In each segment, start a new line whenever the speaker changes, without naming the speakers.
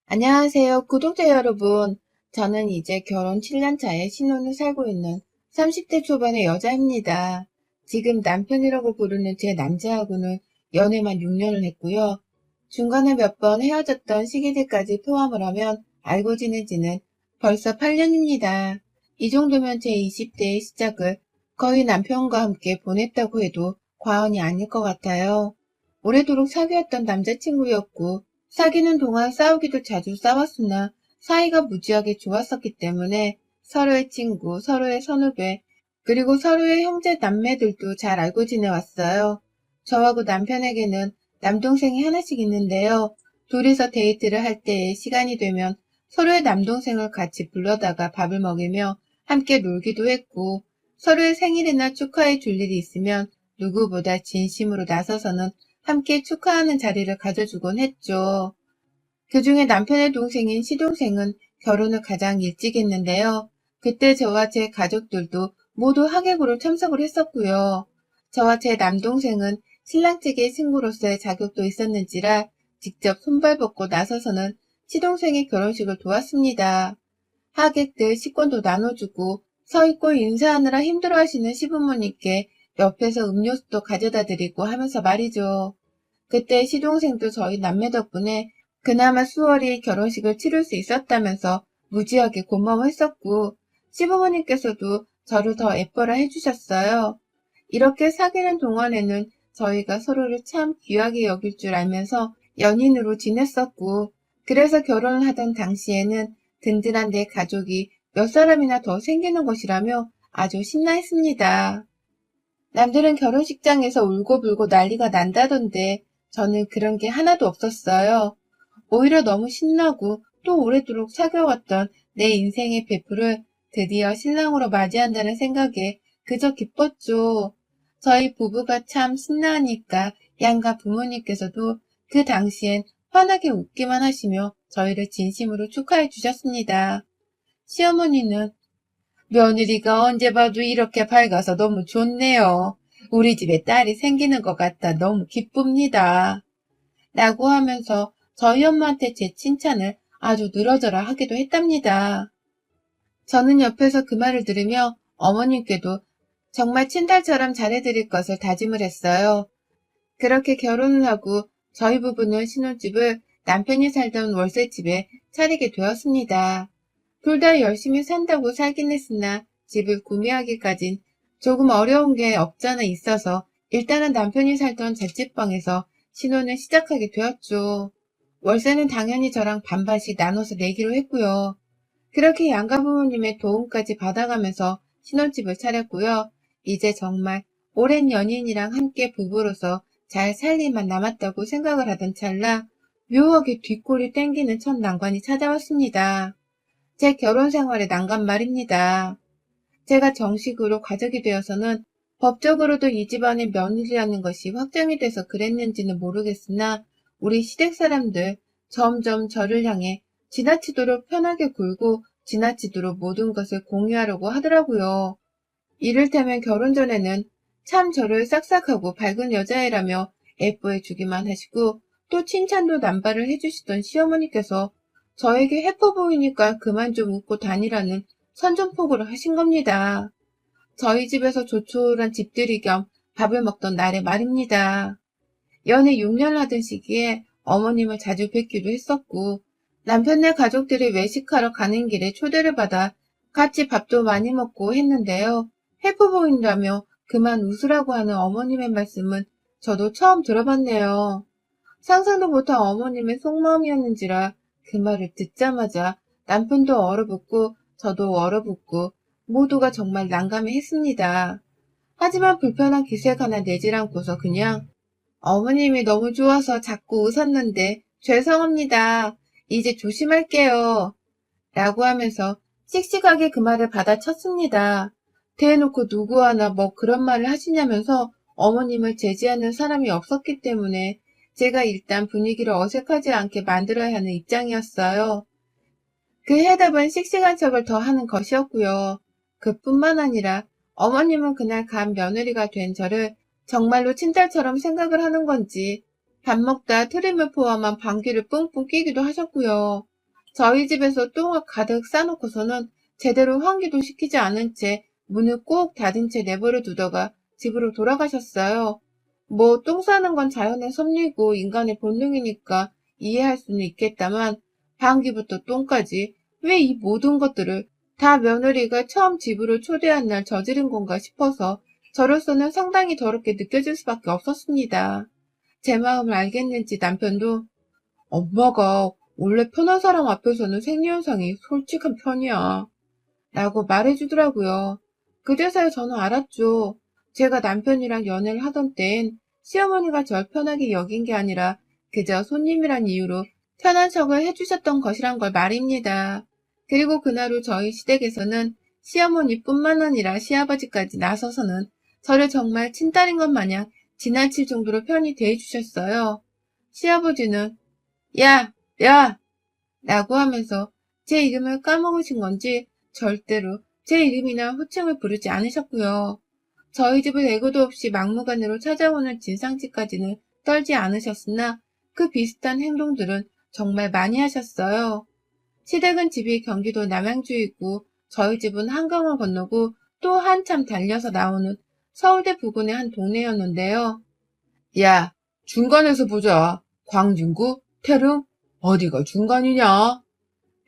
안녕하세요, 구독자 여러분. 저는 이제 결혼 7년 차에 신혼을 살고 있는 30대 초반의 여자입니다. 지금 남편이라고 부르는 제 남자하고는 연애만 6년을 했고요. 중간에 몇 번 헤어졌던 시기들까지 포함을 하면 알고 지낸 지는 벌써 8년입니다. 이 정도면 제 20대의 시작을 거의 남편과 함께 보냈다고 해도 과언이 아닐 것 같아요. 오래도록 사귀었던 남자친구였고 사귀는 동안 싸우기도 자주 싸웠으나 사이가 무지하게 좋았었기 때문에 서로의 친구, 서로의 선후배, 그리고 서로의 형제 남매들도 잘 알고 지내왔어요. 저하고 남편에게는 남동생이 하나씩 있는데요. 둘이서 데이트를 할 때에 시간이 되면 서로의 남동생을 같이 불러다가 밥을 먹이며 함께 놀기도 했고, 서로의 생일이나 축하해 줄 일이 있으면 누구보다 진심으로 나서서는 함께 축하하는 자리를 가져주곤 했죠. 그중에 남편의 동생인 시동생은 결혼을 가장 일찍 했는데요. 그때 저와 제 가족들도 모두 하객으로 참석을 했었고요. 저와 제 남동생은 신랑 측의 친구로서의 자격도 있었는지라 직접 손발벗고 나서서는 시동생의 결혼식을 도왔습니다. 하객들 식권도 나눠주고 서 있고 인사하느라 힘들어하시는 시부모님께 옆에서 음료수도 가져다 드리고 하면서 말이죠. 그때 시동생도 저희 남매 덕분에 그나마 수월히 결혼식을 치를 수 있었다면서 무지하게 고마워했었고, 시부모님께서도 저를 더 예뻐라 해주셨어요. 이렇게 사귀는 동안에는 저희가 서로를 참 귀하게 여길 줄 알면서 연인으로 지냈었고, 그래서 결혼을 하던 당시에는 든든한 내 가족이 몇 사람이나 더 생기는 것이라며 아주 신나했습니다. 남들은 결혼식장에서 울고불고 난리가 난다던데 저는 그런 게 하나도 없었어요. 오히려 너무 신나고 또 오래도록 사귀어왔던 내 인생의 베프를 드디어 신랑으로 맞이한다는 생각에 그저 기뻤죠. 저희 부부가 참 신나하니까 양가 부모님께서도 그 당시엔 환하게 웃기만 하시며 저희를 진심으로 축하해 주셨습니다. 시어머니는 며느리가 언제 봐도 이렇게 밝아서 너무 좋네요. 우리 집에 딸이 생기는 것 같아 너무 기쁩니다. 라고 하면서 저희 엄마한테 제 칭찬을 아주 늘어져라 하기도 했답니다. 저는 옆에서 그 말을 들으며 어머님께도 정말 친딸처럼 잘해드릴 것을 다짐을 했어요. 그렇게 결혼을 하고 저희 부부는 신혼집을 남편이 살던 월세집에 차리게 되었습니다. 둘 다 열심히 산다고 살긴 했으나 집을 구매하기까진 조금 어려운 게 없잖아 있어서 일단은 남편이 살던 자취방에서 신혼을 시작하게 되었죠. 월세는 당연히 저랑 반반씩 나눠서 내기로 했고요. 그렇게 양가 부모님의 도움까지 받아가면서 신혼집을 차렸고요. 이제 정말 오랜 연인이랑 함께 부부로서 잘 살 일만 남았다고 생각을 하던 찰나 묘하게 뒷골이 땡기는 첫 난관이 찾아왔습니다. 제 결혼 생활의 난관 말입니다. 제가 정식으로 가족이 되어서는 법적으로도 이 집안의 며느리라는 것이 확정이 돼서 그랬는지는 모르겠으나 우리 시댁 사람들 점점 저를 향해 지나치도록 편하게 굴고 지나치도록 모든 것을 공유하려고 하더라고요. 이를테면 결혼 전에는 참 저를 싹싹하고 밝은 여자애라며 예뻐해 주기만 하시고 또 칭찬도 남발을 해주시던 시어머니께서 저에게 해퍼 보이니까 그만 좀 웃고 다니라는 선전포고를 하신 겁니다. 저희 집에서 조촐한 집들이 겸 밥을 먹던 날의 말입니다. 연애 6년 하던 시기에 어머님을 자주 뵙기도 했었고 남편네 가족들이 외식하러 가는 길에 초대를 받아 같이 밥도 많이 먹고 했는데요. 해프 보인다며 그만 웃으라고 하는 어머님의 말씀은 저도 처음 들어봤네요. 상상도 못한 어머님의 속마음이었는지라 그 말을 듣자마자 남편도 얼어붙고 저도 얼어붙고 모두가 정말 난감해했습니다. 하지만 불편한 기색 하나 내질 않고서 그냥 어머님이 너무 좋아서 자꾸 웃었는데 죄송합니다. 이제 조심할게요. 라고 하면서 씩씩하게 그 말을 받아쳤습니다. 대놓고 누구 하나 뭐 그런 말을 하시냐면서 어머님을 제지하는 사람이 없었기 때문에 제가 일단 분위기를 어색하지 않게 만들어야 하는 입장이었어요. 그 해답은 씩씩한 척을 더 하는 것이었고요. 그뿐만 아니라 어머님은 그날 간 며느리가 된 저를 정말로 친딸처럼 생각을 하는 건지 밥 먹다 트림을 포함한 방귀를 뿡뿡 끼기도 하셨고요. 저희 집에서 똥을 가득 싸놓고서는 제대로 환기도 시키지 않은 채 문을 꼭 닫은 채 내버려 두다가 집으로 돌아가셨어요. 뭐 똥 싸는 건 자연의 섭리고 인간의 본능이니까 이해할 수는 있겠다만 방귀부터 똥까지 왜 이 모든 것들을 다 며느리가 처음 집으로 초대한 날 저지른 건가 싶어서 저로서는 상당히 더럽게 느껴질 수밖에 없었습니다. 제 마음을 알겠는지 남편도 엄마가 원래 편한 사람 앞에서는 생리현상이 솔직한 편이야 라고 말해주더라고요. 그제서야 저는 알았죠. 제가 남편이랑 연애를 하던 땐 시어머니가 절 편하게 여긴 게 아니라 그저 손님이란 이유로 편한 척을 해주셨던 것이란 걸 말입니다. 그리고 그날 후 저희 시댁에서는 시어머니뿐만 아니라 시아버지까지 나서서는 저를 정말 친딸인 것 마냥 지나칠 정도로 편히 대해주셨어요. 시아버지는 야, 야! 라고 하면서 제 이름을 까먹으신 건지 절대로 제 이름이나 호칭을 부르지 않으셨고요. 저희 집을 예고도 없이 막무가내로 찾아오는 진상짓까지는 떨지 않으셨으나 그 비슷한 행동들은 정말 많이 하셨어요. 시댁은 집이 경기도 남양주이고 저희 집은 한강을 건너고 또 한참 달려서 나오는 서울대 부근의 한 동네였는데요. 야, 중간에서 보자. 광진구? 태릉? 어디가 중간이냐?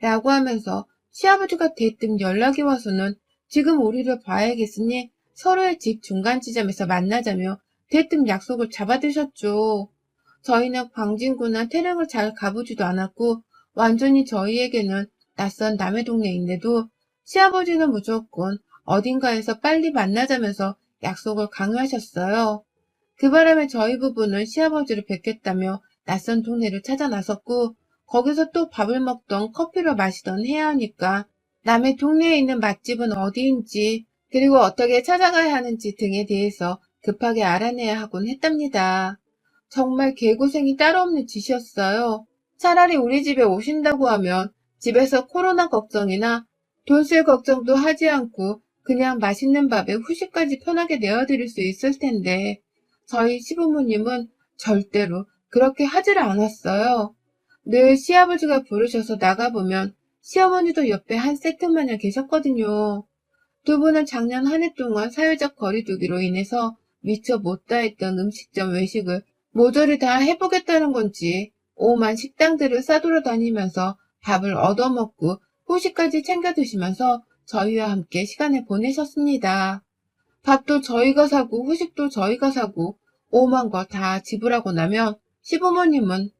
라고 하면서 시아버지가 대뜸 연락이 와서는 지금 우리를 봐야겠으니 서로의 집 중간 지점에서 만나자며 대뜸 약속을 잡아드셨죠. 저희는 광진구나 태릉을 잘 가보지도 않았고 완전히 저희에게는 낯선 남의 동네인데도 시아버지는 무조건 어딘가에서 빨리 만나자면서 약속을 강요하셨어요. 그 바람에 저희 부부는 시아버지를 뵙겠다며 낯선 동네를 찾아 나섰고 거기서 또 밥을 먹던 커피를 마시던 해야 하니까 남의 동네에 있는 맛집은 어디인지 그리고 어떻게 찾아가야 하는지 등에 대해서 급하게 알아내야 하곤 했답니다. 정말 개고생이 따로 없는 짓이었어요. 차라리 우리 집에 오신다고 하면 집에서 코로나 걱정이나 돈 쓸 걱정도 하지 않고 그냥 맛있는 밥에 후식까지 편하게 내어드릴 수 있을 텐데 저희 시부모님은 절대로 그렇게 하지를 않았어요. 늘 시아버지가 부르셔서 나가보면 시어머니도 옆에 한 세트마냥 계셨거든요. 두 분은 작년 한 해 동안 사회적 거리두기로 인해서 미처 못다 했던 음식점 외식을 모조리 다 해보겠다는 건지 오만 식당들을 싸돌아다니면서 밥을 얻어먹고 후식까지 챙겨 드시면서 저희와 함께 시간을 보내셨습니다. 밥도 저희가 사고 후식도 저희가 사고 오만 거 다 지불하고 나면 시부모님은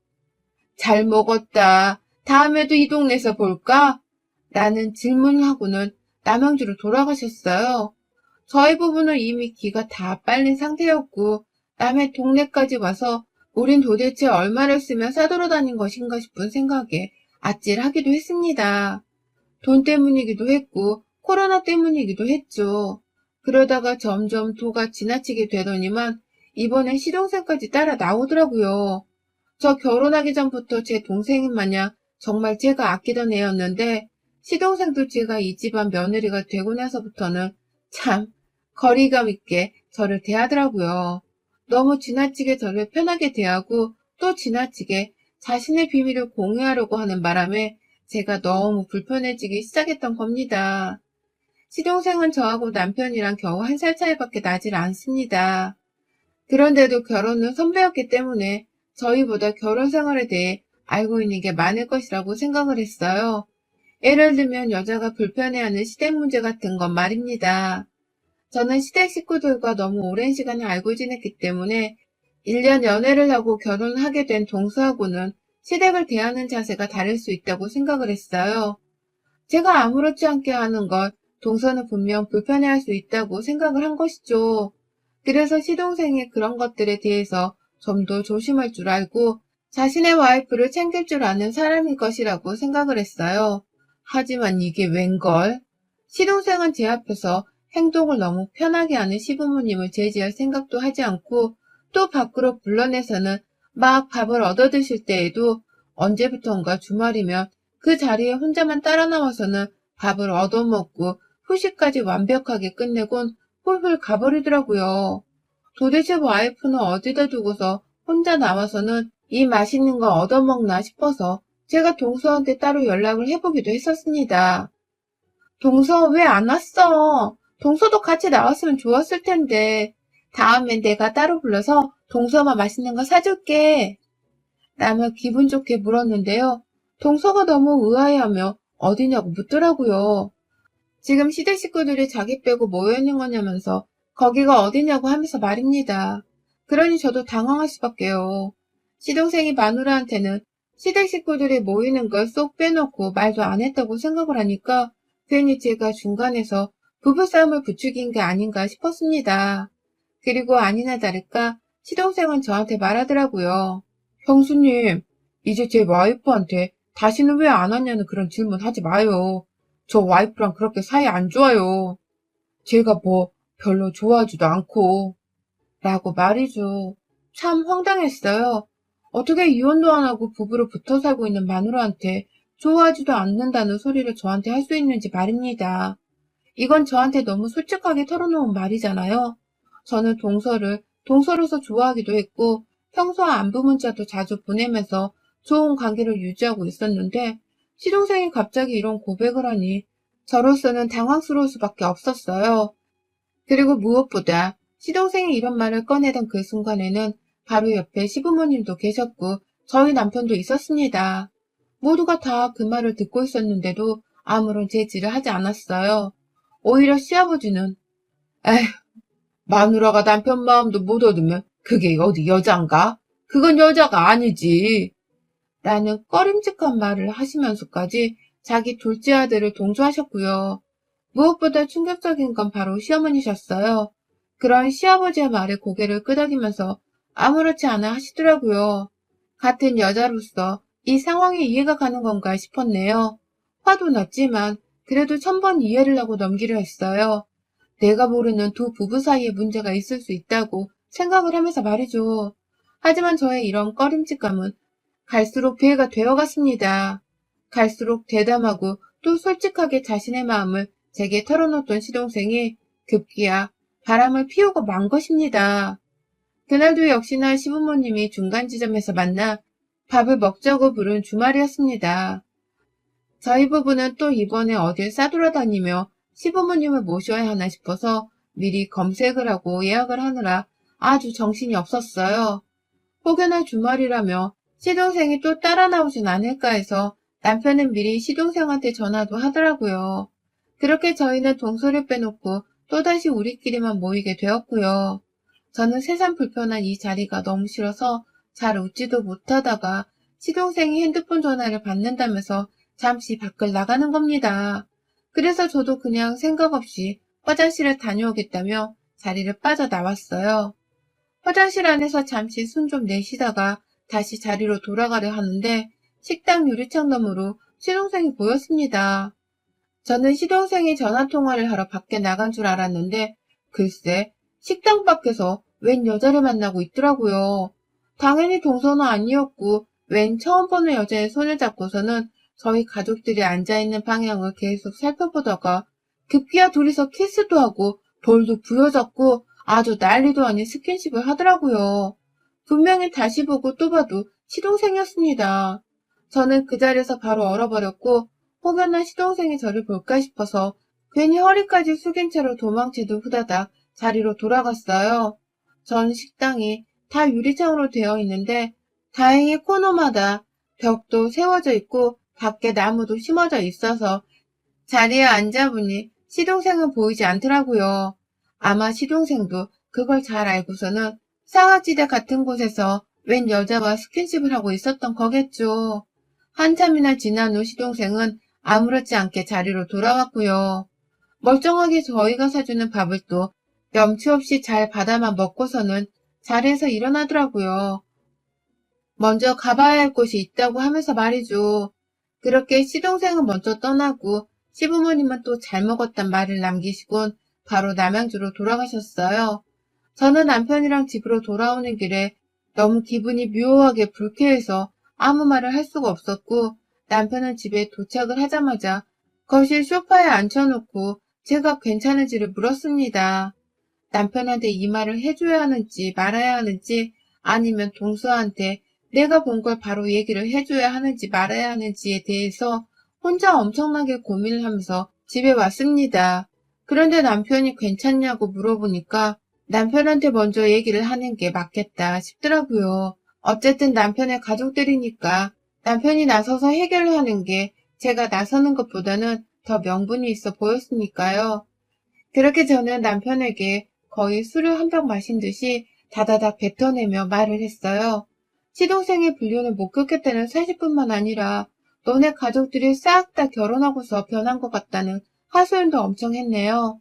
잘 먹었다. 다음에도 이 동네에서 볼까? 라는 질문을 하고는 남양주로 돌아가셨어요. 저희 부부는 이미 기가 다 빨린 상태였고 남의 동네까지 와서 우린 도대체 얼마를 쓰며 싸돌아다닌 것인가 싶은 생각에 아찔하기도 했습니다. 돈 때문이기도 했고 코로나 때문이기도 했죠. 그러다가 점점 도가 지나치게 되더니만 이번엔 시동생까지 따라 나오더라고요. 저 결혼하기 전부터 제 동생인 마냥 정말 제가 아끼던 애였는데 시동생도 제가 이 집안 며느리가 되고 나서부터는 참 거리감 있게 저를 대하더라고요. 너무 지나치게 저를 편하게 대하고 또 지나치게 자신의 비밀을 공유하려고 하는 바람에 제가 너무 불편해지기 시작했던 겁니다. 시동생은 저하고 남편이랑 겨우 한 살 차이밖에 나질 않습니다. 그런데도 결혼은 선배였기 때문에 저희보다 결혼 생활에 대해 알고 있는 게 많을 것이라고 생각을 했어요. 예를 들면 여자가 불편해하는 시댁 문제 같은 건 말입니다. 저는 시댁 식구들과 너무 오랜 시간을 알고 지냈기 때문에 1년 연애를 하고 결혼을 하게 된 동서하고는 시댁을 대하는 자세가 다를 수 있다고 생각을 했어요. 제가 아무렇지 않게 하는 걸 동서는 분명 불편해할 수 있다고 생각을 한 것이죠. 그래서 시동생이 그런 것들에 대해서 좀 더 조심할 줄 알고 자신의 와이프를 챙길 줄 아는 사람일 것이라고 생각을 했어요. 하지만 이게 웬걸? 시동생은 제 앞에서 행동을 너무 편하게 하는 시부모님을 제지할 생각도 하지 않고 또 밖으로 불러내서는 막 밥을 얻어드실 때에도 언제부턴가 주말이면 그 자리에 혼자만 따라 나와서는 밥을 얻어먹고 후식까지 완벽하게 끝내곤 훌훌 가버리더라고요. 도대체 와이프는 어디다 두고서 혼자 나와서는 이 맛있는 거 얻어먹나 싶어서 제가 동서한테 따로 연락을 해보기도 했었습니다. 동서 왜 안 왔어? 동서도 같이 나왔으면 좋았을 텐데. 다음엔 내가 따로 불러서 동서만 맛있는 거 사줄게. 라며 기분 좋게 물었는데요. 동서가 너무 의아해하며 어디냐고 묻더라고요. 지금 시댁 식구들이 자기 빼고 모여있는 거냐면서 거기가 어디냐고 하면서 말입니다. 그러니 저도 당황할 수밖에요. 시동생이 마누라한테는 시댁 식구들이 모이는 걸 쏙 빼놓고 말도 안 했다고 생각을 하니까 괜히 제가 중간에서 부부싸움을 부추긴 게 아닌가 싶었습니다. 그리고 아니나 다를까 시동생은 저한테 말하더라고요. 형수님, 이제 제 와이프한테 다시는 왜 안 왔냐는 그런 질문 하지 마요. 저 와이프랑 그렇게 사이 안 좋아요. 제가 뭐 별로 좋아하지도 않고. 라고 말이죠. 참 황당했어요. 어떻게 이혼도 안 하고 부부로 붙어 살고 있는 마누라한테 좋아하지도 않는다는 소리를 저한테 할 수 있는지 말입니다. 이건 저한테 너무 솔직하게 털어놓은 말이잖아요. 저는 동서로서 좋아하기도 했고 평소와 안부 문자도 자주 보내면서 좋은 관계를 유지하고 있었는데 시동생이 갑자기 이런 고백을 하니 저로서는 당황스러울 수밖에 없었어요. 그리고 무엇보다 시동생이 이런 말을 꺼내던 그 순간에는 바로 옆에 시부모님도 계셨고 저희 남편도 있었습니다. 모두가 다 그 말을 듣고 있었는데도 아무런 제지를 하지 않았어요. 오히려 시아버지는 에휴, 마누라가 남편 마음도 못 얻으면 그게 어디 여잔가? 그건 여자가 아니지. 라는 꺼림칙한 말을 하시면서까지 자기 둘째 아들을 동조하셨고요. 무엇보다 충격적인 건 바로 시어머니셨어요. 그런 시아버지의 말에 고개를 끄덕이면서 아무렇지 않아 하시더라고요. 같은 여자로서 이 상황이 이해가 가는 건가 싶었네요. 화도 났지만 그래도 1000번 이해를 하고 넘기려 했어요. 내가 모르는 두 부부 사이에 문제가 있을 수 있다고 생각을 하면서 말이죠. 하지만 저의 이런 꺼림칙감은 갈수록 배가 되어갔습니다. 갈수록 대담하고 또 솔직하게 자신의 마음을 제게 털어놓던 시동생이 급기야 바람을 피우고 만 것입니다. 그날도 역시나 시부모님이 중간 지점에서 만나 밥을 먹자고 부른 주말이었습니다. 저희 부부는 또 이번에 어딜 싸돌아다니며 시부모님을 모셔야 하나 싶어서 미리 검색을 하고 예약을 하느라 아주 정신이 없었어요. 혹여나 주말이라며 시동생이 또 따라 나오진 않을까 해서 남편은 미리 시동생한테 전화도 하더라고요. 그렇게 저희는 동서를 빼놓고 또다시 우리끼리만 모이게 되었고요. 저는 세상 불편한 이 자리가 너무 싫어서 잘 웃지도 못하다가 시동생이 핸드폰 전화를 받는다면서 잠시 밖을 나가는 겁니다. 그래서 저도 그냥 생각 없이 화장실에 다녀오겠다며 자리를 빠져나왔어요. 화장실 안에서 잠시 숨 좀 내쉬다가 다시 자리로 돌아가려 하는데 식당 유리창 너머로 시동생이 보였습니다. 저는 시동생이 전화통화를 하러 밖에 나간 줄 알았는데 글쎄 식당 밖에서 웬 여자를 만나고 있더라고요. 당연히 동서는 아니었고 웬 처음 보는 여자의 손을 잡고서는 저희 가족들이 앉아있는 방향을 계속 살펴보다가 급기야 둘이서 키스도 하고 볼도 부여잡고 아주 난리도 아닌 스킨십을 하더라고요. 분명히 다시 보고 또 봐도 시동생이었습니다. 저는 그 자리에서 바로 얼어버렸고 혹여나 시동생이 저를 볼까 싶어서 괜히 허리까지 숙인 채로 도망치듯 후다닥 자리로 돌아갔어요. 전 식당이 다 유리창으로 되어 있는데 다행히 코너마다 벽도 세워져 있고 밖에 나무도 심어져 있어서 자리에 앉아보니 시동생은 보이지 않더라고요. 아마 시동생도 그걸 잘 알고서는 사각지대 같은 곳에서 웬 여자와 스킨십을 하고 있었던 거겠죠. 한참이나 지난 후 시동생은 아무렇지 않게 자리로 돌아왔고요. 멀쩡하게 저희가 사주는 밥을 또 염치 없이 잘 받아만 먹고서는 자리에서 일어나더라고요. 먼저 가봐야 할 곳이 있다고 하면서 말이죠. 그렇게 시동생은 먼저 떠나고 시부모님은 또 잘 먹었단 말을 남기시곤 바로 남양주로 돌아가셨어요. 저는 남편이랑 집으로 돌아오는 길에 너무 기분이 묘하게 불쾌해서 아무 말을 할 수가 없었고 남편은 집에 도착을 하자마자 거실 소파에 앉혀놓고 제가 괜찮은지를 물었습니다. 남편한테 이 말을 해줘야 하는지 말아야 하는지 아니면 동서한테 내가 본 걸 바로 얘기를 해줘야 하는지 말아야 하는지에 대해서 혼자 엄청나게 고민을 하면서 집에 왔습니다. 그런데 남편이 괜찮냐고 물어보니까 남편한테 먼저 얘기를 하는 게 맞겠다 싶더라고요. 어쨌든 남편의 가족들이니까 남편이 나서서 해결을 하는 게 제가 나서는 것보다는 더 명분이 있어 보였으니까요. 그렇게 저는 남편에게 거의 술을 한 병 마신 듯이 다다닥 뱉어내며 말을 했어요. 시동생의 불륜을 목격했다는 사실뿐만 아니라 너네 가족들이 싹 다 결혼하고서 변한 것 같다는 하소연도 엄청 했네요.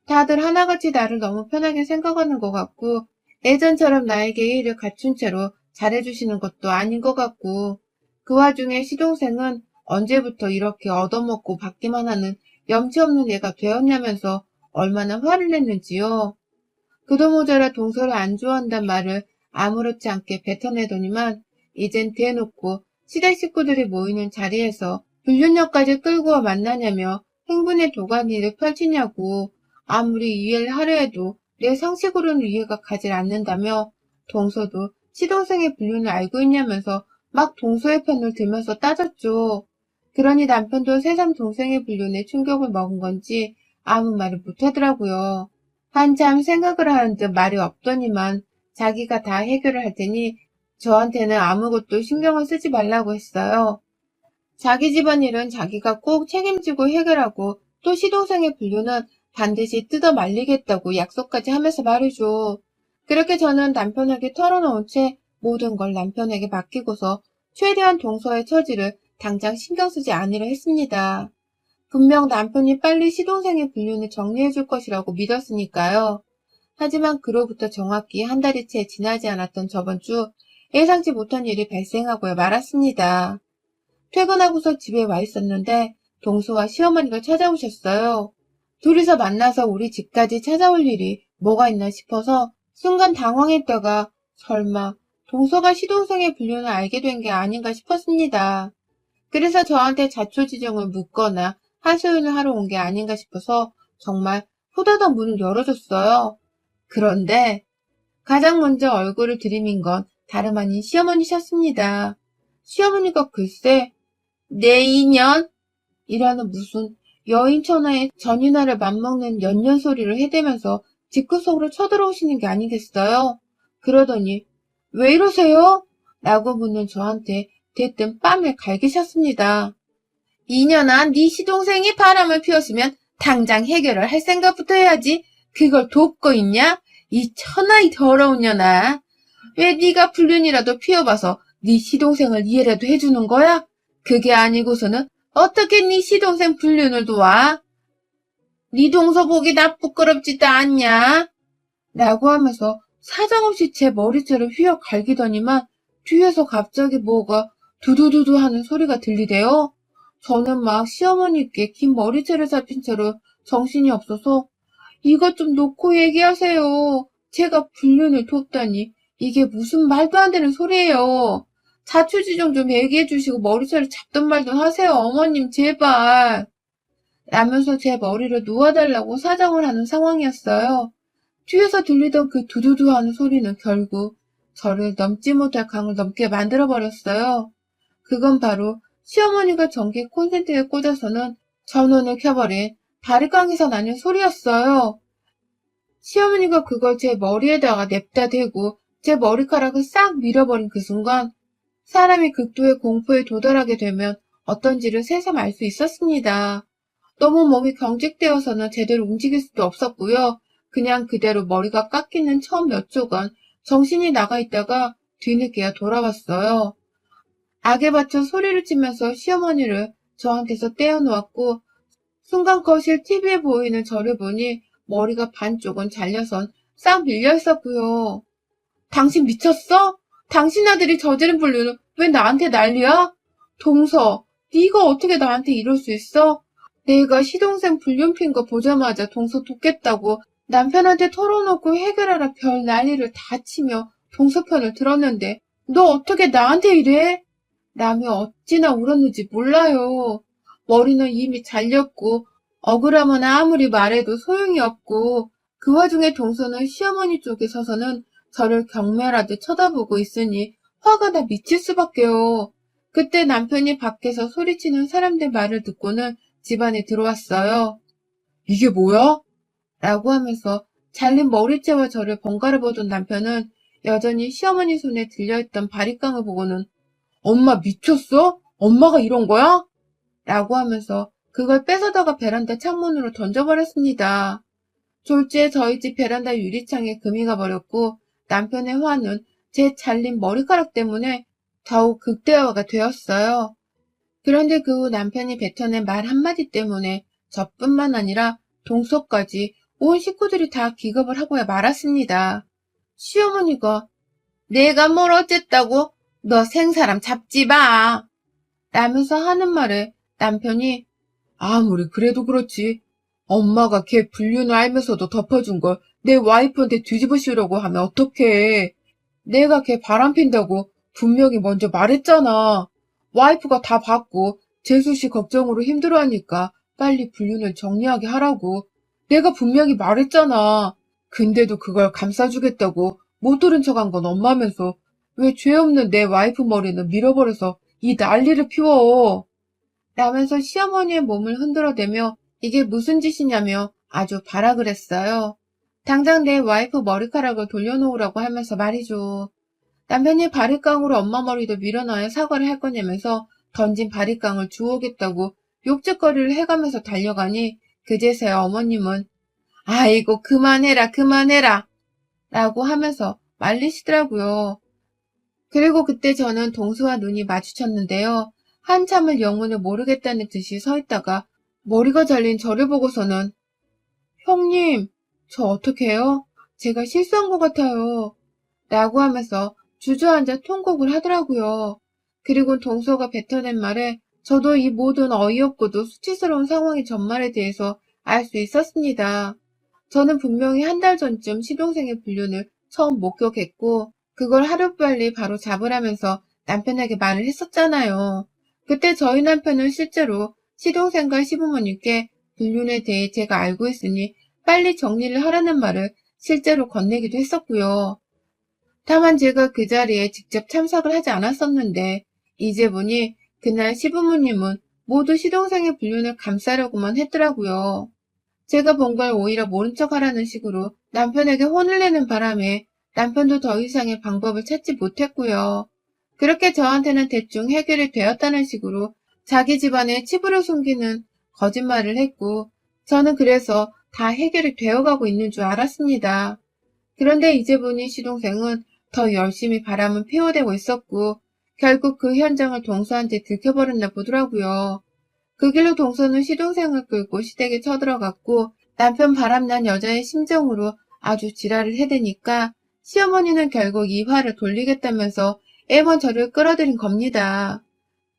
다들 하나같이 나를 너무 편하게 생각하는 것 같고 예전처럼 나에게 예의를 갖춘 채로 잘해주시는 것도 아닌 것 같고 그 와중에 시동생은 언제부터 이렇게 얻어먹고 받기만 하는 염치 없는 애가 되었냐면서 얼마나 화를 냈는지요. 그도 모자라 동서를 안 좋아한단 말을 아무렇지 않게 뱉어내더니만 이젠 대놓고 시댁 식구들이 모이는 자리에서 불륜녀까지 끌고 와 만나냐며 행분의 도가니를 펼치냐고 아무리 이해를 하려 해도 내 상식으로는 이해가 가질 않는다며 동서도 시동생의 불륜을 알고 있냐면서 막 동서의 편을 들면서 따졌죠. 그러니 남편도 새삼 동생의 불륜에 충격을 먹은 건지 아무 말을 못하더라고요. 한참 생각을 하는 듯 말이 없더니만 자기가 다 해결을 할 테니 저한테는 아무것도 신경을 쓰지 말라고 했어요. 자기 집안일은 자기가 꼭 책임지고 해결하고 또 시동생의 분류는 반드시 뜯어 말리겠다고 약속까지 하면서 말이죠. 그렇게 저는 남편에게 털어놓은 채 모든 걸 남편에게 맡기고서 최대한 동서의 처지를 당장 신경 쓰지 않으려 했습니다. 분명 남편이 빨리 시동생의 불륜을 정리해줄 것이라고 믿었으니까요. 하지만 그로부터 정확히 한 달이 채 지나지 않았던 저번 주 예상치 못한 일이 발생하고야 말았습니다. 퇴근하고서 집에 와 있었는데 동서와 시어머니가 찾아오셨어요. 둘이서 만나서 우리 집까지 찾아올 일이 뭐가 있나 싶어서 순간 당황했다가 설마 동서가 시동생의 불륜을 알게 된 게 아닌가 싶었습니다. 그래서 저한테 자초지종을 묻거나 하소연을 하러 온 게 아닌가 싶어서 정말 후다닥 문을 열어줬어요. 그런데 가장 먼저 얼굴을 들이민 건 다름 아닌 시어머니셨습니다. 시어머니가 글쎄 내 인연? 이라는 무슨 여인천하의 전인화를 맞먹는 연년 소리를 해대면서 집구석으로 쳐들어오시는 게 아니겠어요? 그러더니 왜 이러세요? 라고 묻는 저한테 대뜸 뺨을 갈기셨습니다. 이년아, 네 시동생이 바람을 피웠으면 당장 해결을 할 생각부터 해야지. 그걸 돕고 있냐? 이 천하의 더러운 년아. 왜 네가 불륜이라도 피워봐서 네 시동생을 이해라도 해주는 거야? 그게 아니고서는 어떻게 네 시동생 불륜을 도와? 네 동서 보기 나 부끄럽지도 않냐? 라고 하면서 사정없이 제 머리채를 휘어 갈기더니만 뒤에서 갑자기 뭐가 두두두두 하는 소리가 들리대요. 저는 막 시어머니께 긴 머리채를 잡힌 채로 정신이 없어서 이것 좀 놓고 얘기하세요. 제가 불륜을 돕다니 이게 무슨 말도 안 되는 소리예요. 자초지종 좀 얘기해 주시고 머리채를 잡든 말든 하세요. 어머님 제발. 라면서 제 머리를 놓아달라고 사정을 하는 상황이었어요. 뒤에서 들리던 그 두두두 하는 소리는 결국 저를 넘지 못할 강을 넘게 만들어버렸어요. 그건 바로 시어머니가 전기 콘센트에 꽂아서는 전원을 켜버린 바리깡에서 나는 소리였어요. 시어머니가 그걸 제 머리에다가 냅다 대고 제 머리카락을 싹 밀어버린 그 순간 사람이 극도의 공포에 도달하게 되면 어떤지를 새삼 알 수 있었습니다. 너무 몸이 경직되어서는 제대로 움직일 수도 없었고요. 그냥 그대로 머리가 깎이는 처음 몇 초간 정신이 나가 있다가 뒤늦게야 돌아왔어요. 악에 받쳐 소리를 치면서 시어머니를 저한테서 떼어놓았고 순간 거실 TV에 보이는 저를 보니 머리가 반쪽은 잘려선 싹 밀려있었고요. 당신 미쳤어? 당신 아들이 저지른 불륜을 왜 나한테 난리야? 동서, 네가 어떻게 나한테 이럴 수 있어? 내가 시동생 불륜 핀 거 보자마자 동서 돕겠다고 남편한테 털어놓고 해결하라 별 난리를 다 치며 동서 편을 들었는데 너 어떻게 나한테 이래? 라며 어찌나 울었는지 몰라요. 머리는 이미 잘렸고 억울하면 아무리 말해도 소용이 없고 그 와중에 동서는 시어머니 쪽에 서서는 저를 경멸하듯 쳐다보고 있으니 화가 나 미칠 수밖에요. 그때 남편이 밖에서 소리치는 사람들 말을 듣고는 집 안에 들어왔어요. 이게 뭐야? 라고 하면서 잘린 머리채와 저를 번갈아 보던 남편은 여전히 시어머니 손에 들려있던 바리깡을 보고는 엄마 미쳤어? 엄마가 이런 거야? 라고 하면서 그걸 뺏어다가 베란다 창문으로 던져버렸습니다. 졸지에 저희 집 베란다 유리창에 금이 가버렸고 남편의 화는 제 잘린 머리카락 때문에 더욱 극대화가 되었어요. 그런데 그 후 남편이 뱉어낸 말 한마디 때문에 저뿐만 아니라 동서까지 온 식구들이 다 기겁을 하고야 말았습니다. 시어머니가 내가 뭘 어쨌다고? 너 생사람 잡지 마! 라면서 하는 말에 남편이 아무리 그래도 그렇지. 엄마가 걔 불륜을 알면서도 덮어준 걸 내 와이프한테 뒤집어 씌우려고 하면 어떡해. 내가 걔 바람핀다고 분명히 먼저 말했잖아. 와이프가 다 봤고 재수씨 걱정으로 힘들어하니까 빨리 불륜을 정리하게 하라고. 내가 분명히 말했잖아. 근데도 그걸 감싸주겠다고 못 들은 척한 건 엄마면서 왜 죄 없는 내 와이프 머리는 밀어버려서 이 난리를 피워. 라면서 시어머니의 몸을 흔들어대며 이게 무슨 짓이냐며 아주 발악을 했어요. 당장 내 와이프 머리카락을 돌려놓으라고 하면서 말이죠. 남편이 바리깡으로 엄마 머리도 밀어넣어야 사과를 할 거냐면서 던진 바리깡을 주우겠다고 욕짓거리를 해가면서 달려가니 그제서야 어머님은 아이고 그만해라 그만해라 라고 하면서 말리시더라고요. 그리고 그때 저는 동수와 눈이 마주쳤는데요. 한참을 영문을 모르겠다는 듯이 서 있다가 머리가 잘린 저를 보고서는 형님, 저 어떡해요? 제가 실수한 것 같아요. 라고 하면서 주저앉아 통곡을 하더라고요. 그리고 동서가 뱉어낸 말에 저도 이 모든 어이없고도 수치스러운 상황의 전말에 대해서 알 수 있었습니다. 저는 분명히 한 달 전쯤 시동생의 불륜을 처음 목격했고 그걸 하루빨리 바로 잡으라면서 남편에게 말을 했었잖아요. 그때 저희 남편은 실제로 시동생과 시부모님께 불륜에 대해 제가 알고 있으니 빨리 정리를 하라는 말을 실제로 건네기도 했었고요. 다만 제가 그 자리에 직접 참석을 하지 않았었는데 이제 보니 그날 시부모님은 모두 시동생의 불륜을 감싸려고만 했더라고요. 제가 본 걸 오히려 모른 척 하라는 식으로 남편에게 혼을 내는 바람에 남편도 더 이상의 방법을 찾지 못했고요. 그렇게 저한테는 대충 해결이 되었다는 식으로 자기 집안에 치부를 숨기는 거짓말을 했고 저는 그래서 다 해결이 되어가고 있는 줄 알았습니다. 그런데 이제 보니 시동생은 더 열심히 바람은 피워대고 있었고 결국 그 현장을 동서한테 들켜버렸나 보더라고요. 그 길로 동서는 시동생을 끌고 시댁에 쳐들어갔고 남편 바람난 여자의 심정으로 아주 지랄을 해대니까 시어머니는 결국 이 화를 돌리겠다면서 애원 저를 끌어들인 겁니다.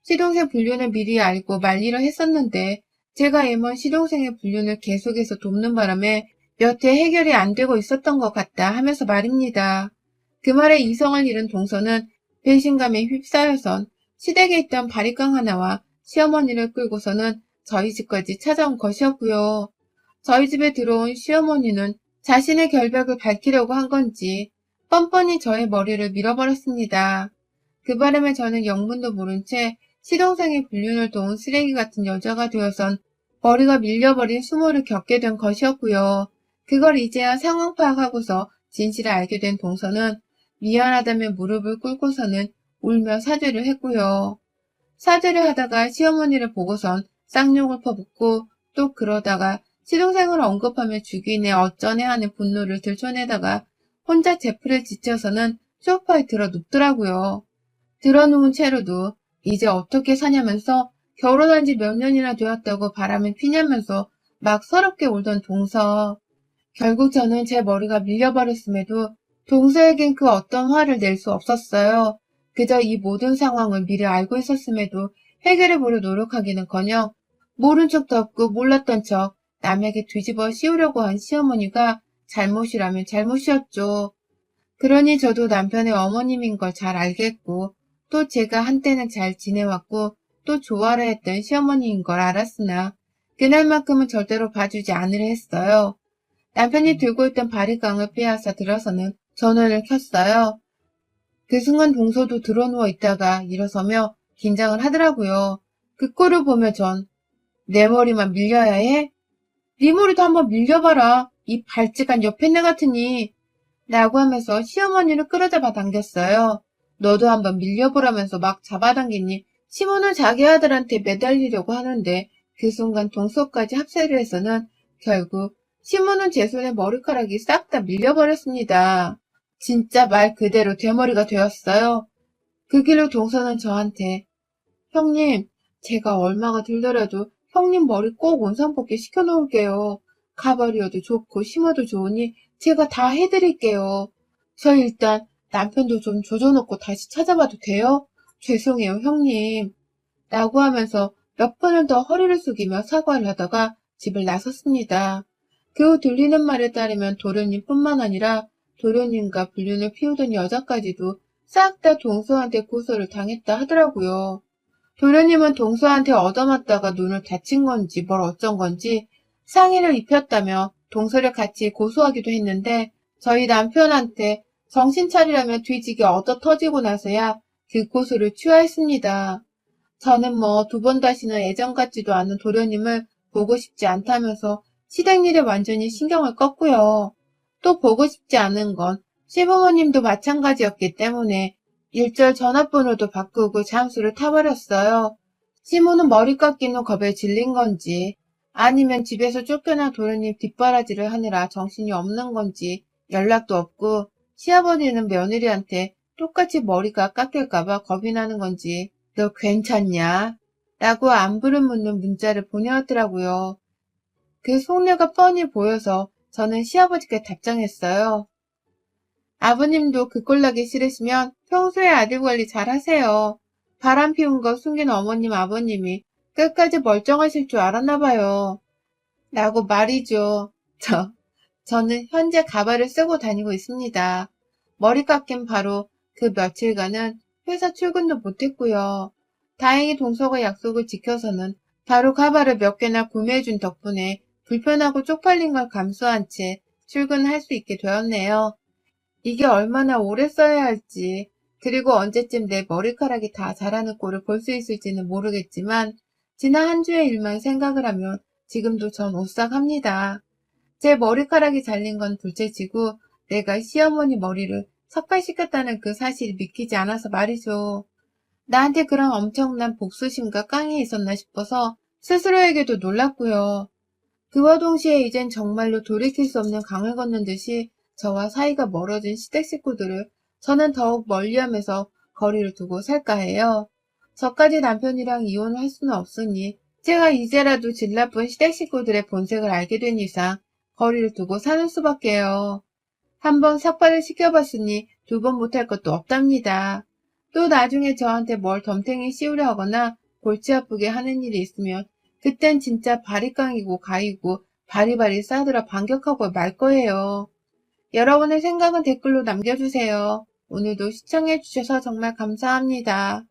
시동생 불륜을 미리 알고 말리려 했었는데 제가 애원 시동생의 불륜을 계속해서 돕는 바람에 몇 해 해결이 안 되고 있었던 것 같다 하면서 말입니다. 그 말에 이성을 잃은 동서는 배신감에 휩싸여선 시댁에 있던 바리깡 하나와 시어머니를 끌고서는 저희 집까지 찾아온 것이었고요. 저희 집에 들어온 시어머니는 자신의 결백을 밝히려고 한 건지 뻔뻔히 저의 머리를 밀어버렸습니다. 그 바람에 저는 영문도 모른 채 시동생의 불륜을 도운 쓰레기 같은 여자가 되어선 머리가 밀려버린 수모를 겪게 된 것이었고요. 그걸 이제야 상황 파악하고서 진실을 알게 된 동서는 미안하다며 무릎을 꿇고서는 울며 사죄를 했고요. 사죄를 하다가 시어머니를 보고선 쌍욕을 퍼붓고 또 그러다가 시동생을 언급하며 죽이네 어쩌네 하는 분노를 들춰내다가 혼자 제풀을 지쳐서는 소파에 들어 눕더라고요. 들어 누운 채로도 이제 어떻게 사냐면서 결혼한 지 몇 년이나 되었다고 바람을 피냐면서 막 서럽게 울던 동서. 결국 저는 제 머리가 밀려버렸음에도 동서에겐 그 어떤 화를 낼 수 없었어요. 그저 이 모든 상황을 미리 알고 있었음에도 해결해 보려 노력하기는커녕 모른 척도 없고 몰랐던 척 남에게 뒤집어 씌우려고 한 시어머니가 잘못이라면 잘못이었죠. 그러니 저도 남편의 어머님인 걸 잘 알겠고 또 제가 한때는 잘 지내왔고 또 좋아라 했던 시어머니인 걸 알았으나 그날만큼은 절대로 봐주지 않으려 했어요. 남편이 들고 있던 바리깡을 빼앗아 들어서는 전원을 켰어요. 그 순간 동서도 드러누워 있다가 일어서며 긴장을 하더라고요. 그 꼴을 보며 전 내 머리만 밀려야 해? 네 머리도 한번 밀려봐라. 이 발찌간 옆에네 같으니. 라고 하면서 시어머니를 끌어잡아 당겼어요. 너도 한번 밀려보라면서 막 잡아당기니 시모는 자기 아들한테 매달리려고 하는데 그 순간 동서까지 합세를 해서는 결국 시모는 제 손에 머리카락이 싹 다 밀려버렸습니다. 진짜 말 그대로 대머리가 되었어요. 그 길로 동서는 저한테 형님, 제가 얼마가 들더라도 형님 머리 꼭 원상복귀 시켜놓을게요. 가발이어도 좋고 심어도 좋으니 제가 다 해드릴게요. 저 일단 남편도 좀 조져놓고 다시 찾아봐도 돼요? 죄송해요, 형님. 라고 하면서 몇 번을 더 허리를 숙이며 사과를 하다가 집을 나섰습니다. 그 후 들리는 말에 따르면 도련님뿐만 아니라 도련님과 불륜을 피우던 여자까지도 싹 다 동서한테 고소를 당했다 하더라고요. 도련님은 동서한테 얻어맞다가 눈을 다친 건지 뭘 어쩐 건지 상의를 입혔다며 동서를 같이 고소하기도 했는데 저희 남편한테 정신 차리라며 뒤지게 얻어 터지고 나서야 그 고소를 취하했습니다. 저는 뭐 두 번 다시는 예전 같지도 않은 도련님을 보고 싶지 않다면서 시댁일에 완전히 신경을 껐고요. 또 보고 싶지 않은 건 시부모님도 마찬가지였기 때문에 일절 전화번호도 바꾸고 잠수를 타버렸어요. 시모는 머리 깎이는 겁에 질린 건지 아니면 집에서 쫓겨난 도련님 뒷바라지를 하느라 정신이 없는 건지 연락도 없고 시아버지는 며느리한테 똑같이 머리가 깎일까봐 겁이 나는 건지 너 괜찮냐? 라고 안부를 묻는 문자를 보내왔더라고요. 그 속내가 뻔히 보여서 저는 시아버지께 답장했어요. 아버님도 그 꼴나기 싫으시면 평소에 아들 관리 잘 하세요. 바람 피운 거 숨긴 어머님 아버님이 끝까지 멀쩡하실 줄 알았나 봐요. 라고 말이죠. 저는 현재 가발을 쓰고 다니고 있습니다. 머리 깎인 바로 그 며칠간은 회사 출근도 못했고요. 다행히 동서가 약속을 지켜서는 바로 가발을 몇 개나 구매해준 덕분에 불편하고 쪽팔린 걸 감수한 채 출근할 수 있게 되었네요. 이게 얼마나 오래 써야 할지, 그리고 언제쯤 내 머리카락이 다 자라는 꼴을 볼 수 있을지는 모르겠지만 지난 한 주의 일만 생각을 하면 지금도 전 오싹합니다. 제 머리카락이 잘린 건 둘째치고 내가 시어머니 머리를 삭발시켰다는 그 사실이 믿기지 않아서 말이죠. 나한테 그런 엄청난 복수심과 깡이 있었나 싶어서 스스로에게도 놀랐고요. 그와 동시에 이젠 정말로 돌이킬 수 없는 강을 걷는 듯이 저와 사이가 멀어진 시댁 식구들을 저는 더욱 멀리하면서 거리를 두고 살까 해요. 저까지 남편이랑 이혼을 할 수는 없으니 제가 이제라도 질 나쁜 시댁 식구들의 본색을 알게 된 이상 거리를 두고 사는 수밖에요. 한 번 삭발을 시켜봤으니 두 번 못할 것도 없답니다. 또 나중에 저한테 뭘 덤탱이 씌우려 하거나 골치 아프게 하는 일이 있으면 그땐 진짜 바리깡이고 가이고 바리바리 싸들어 반격하고 말 거예요. 여러분의 생각은 댓글로 남겨주세요. 오늘도 시청해주셔서 정말 감사합니다.